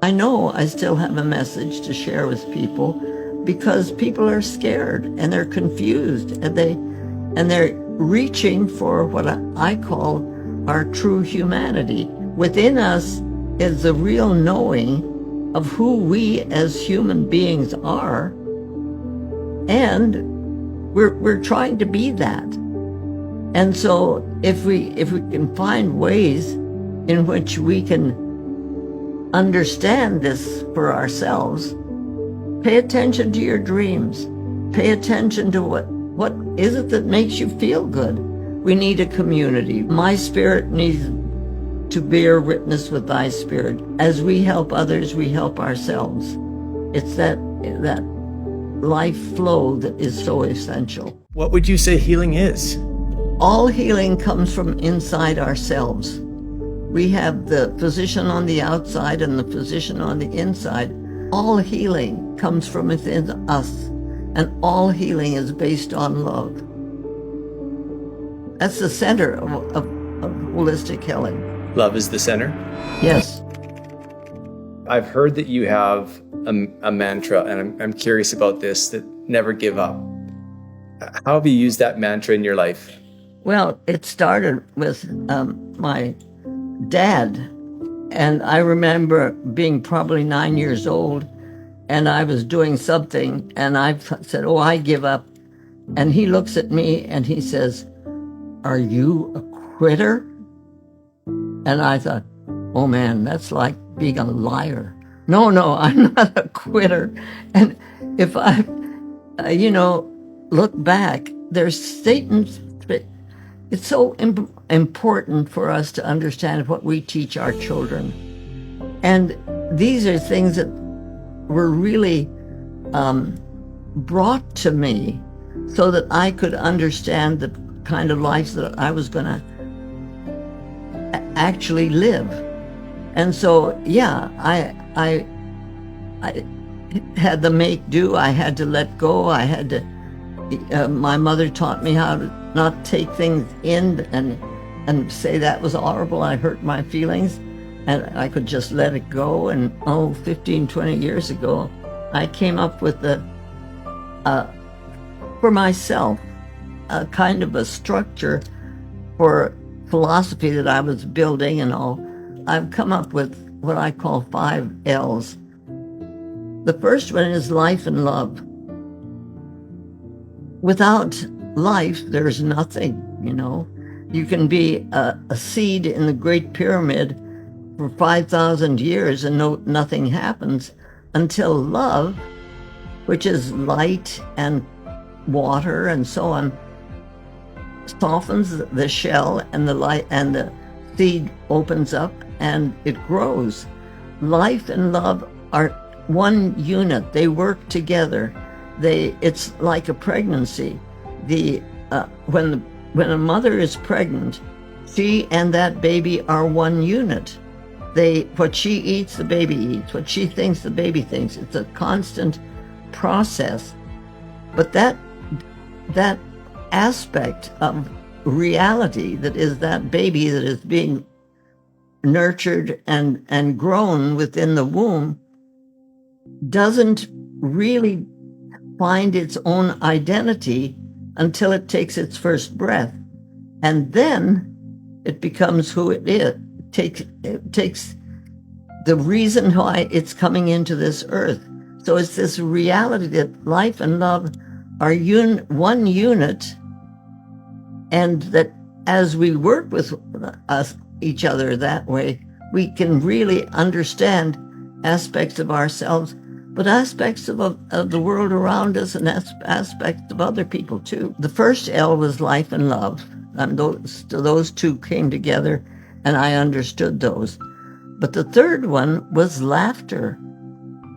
I know I still have a message to share with people because people are scared and they're confused and they're reaching for what I call our true humanity. Within us is the real knowing of who we as human beings are, and we're trying to be that. And so if we can find ways in which we can understand this for ourselves, pay attention to your dreams. Pay attention to what is it that makes you feel good. We need a community. My spirit needs to bear witness with thy spirit. As we help others, we help ourselves. It's that life flow that is so essential. What would you say healing is? All healing comes from inside ourselves. We have the physician on the outside and the physician on the inside. All healing comes from within us, and all healing is based on love. That's the center of holistic healing. Love is the center? Yes. I've heard that you have a mantra, and I'm curious about this, that never give up. How have you used that mantra in your life? Well, it started with my dad. And I remember being probably 9 years old, and I was doing something, and I said, "Oh, I give up." And he looks at me and he says, "Are you a quitter?" And I thought, oh man, that's like being a liar. No, I'm not a quitter. And if I, look back, there's Satan's. It's so important for us to understand what we teach our children. And these are things that were really brought to me so that I could understand the kind of life that I was going to actually live. And so, yeah, I had to make do. I had to let go. I had to, my mother taught me how to not take things in and say that was horrible. I hurt my feelings, and I could just let it go. And 15, 20 years ago, I came up with for myself, a kind of a structure for philosophy that I was building and all. I've come up with what I call 5 L's. The first one is life and love. Without life, there's nothing, You can be a seed in the Great Pyramid for 5,000 years and nothing happens until love, which is light and water and so on, softens the shell, and the light and the seed opens up and it grows. Life and love are one unit. They work together. It's like a pregnancy. When a mother is pregnant, she and that baby are one unit. What she eats, the baby eats. What she thinks, the baby thinks. It's a constant process. But that aspect of reality that is that baby that is being nurtured and grown within the womb doesn't really find its own identity until it takes its first breath. And then it becomes who it is. It takes the reason why it's coming into this earth. So it's this reality that life and love are one unit, and that as we work with each other that way, we can really understand aspects of ourselves, but aspects of the world around us, and aspects of other people too. The first L was life and love, and those two came together, and I understood those. But the third one was laughter.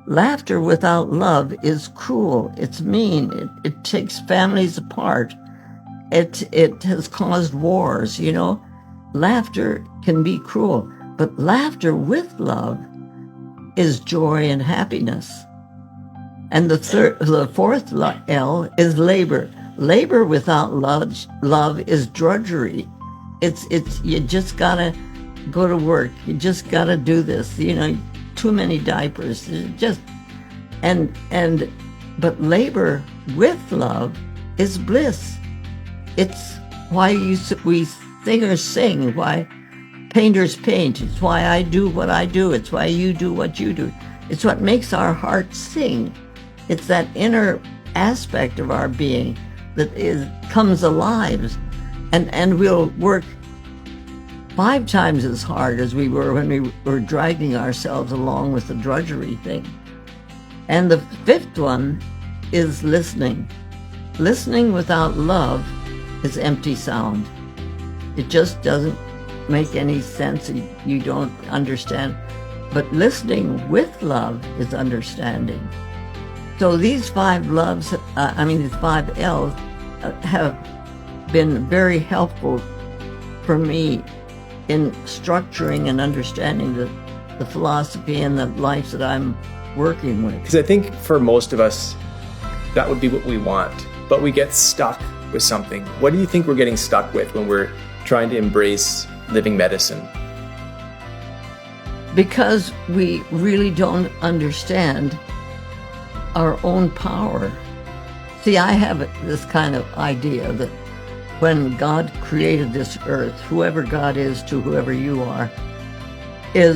Laughter without love is cruel. It's mean. It takes families apart. It has caused wars, Laughter can be cruel, but laughter with love is joy and happiness. And the fourth L is labor. Labor without love is drudgery. It's you just gotta go to work. You just gotta do this. too many diapers. It's just but labor with love is bliss. It's why we singers sing, why painters paint. It's why I do what I do. It's why you do what you do. It's what makes our hearts sing. It's that inner aspect of our being that comes alive, and we'll work 5 times as hard as we were when we were dragging ourselves along with the drudgery thing. And the 5th one is listening. Listening without love is empty sound. It just doesn't make any sense. You don't understand. But listening with love is understanding. So these 5 loves, these 5 L's have been very helpful for me in structuring and understanding the philosophy and the life that I'm working with. Because I think for most of us, that would be what we want, but we get stuck with something. What do you think we're getting stuck with when we're trying to embrace living medicine? Because we really don't understand our own power. See, I have this kind of idea that when God created this earth, whoever God is to whoever you are, he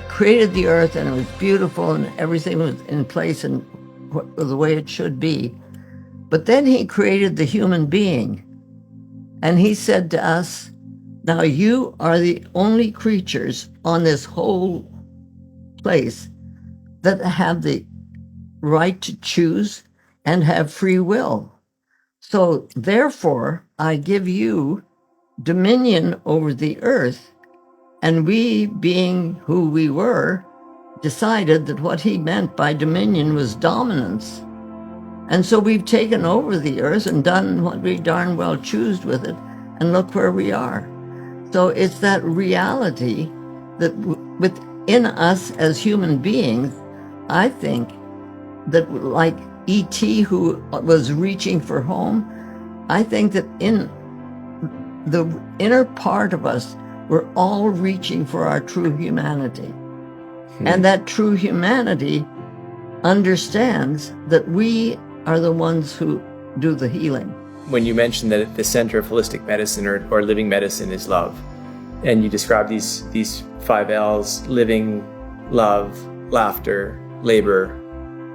created the earth, and it was beautiful and everything was in place and the way it should be. But then he created the human being, and he said to us, now you are the only creatures on this whole place that have the right to choose and have free will. So therefore, I give you dominion over the earth. And we, being who we were, decided that what he meant by dominion was dominance. And so we've taken over the earth and done what we darn well choose with it, and look where we are. So it's that reality that within us as human beings, I think that like E.T. who was reaching for home, I think that in the inner part of us, we're all reaching for our true humanity. And that true humanity understands that we are the ones who do the healing. When you mentioned that at the center of holistic medicine or living medicine is love, and you describe these 5 L's, living, love, laughter, labor,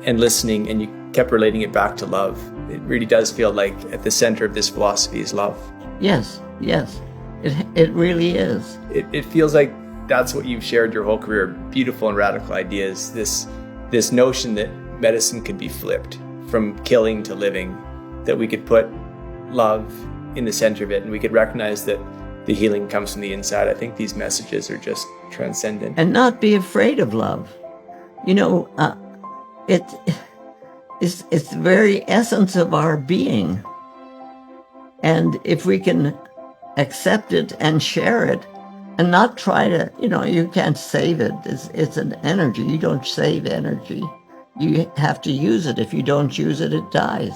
and listening, and you kept relating it back to love, it really does feel like at the center of this philosophy is love. Yes. It really is. It feels like that's what you've shared your whole career, beautiful and radical ideas, this notion that medicine could be flipped from killing to living, that we could put love in the center of it, and we could recognize that the healing comes from the inside. I think these messages are just transcendent. And not be afraid of love. It's the very essence of our being. And if we can accept it and share it and not try to, you can't save it. It's an energy. You don't save energy. You have to use it. If you don't use it, it dies.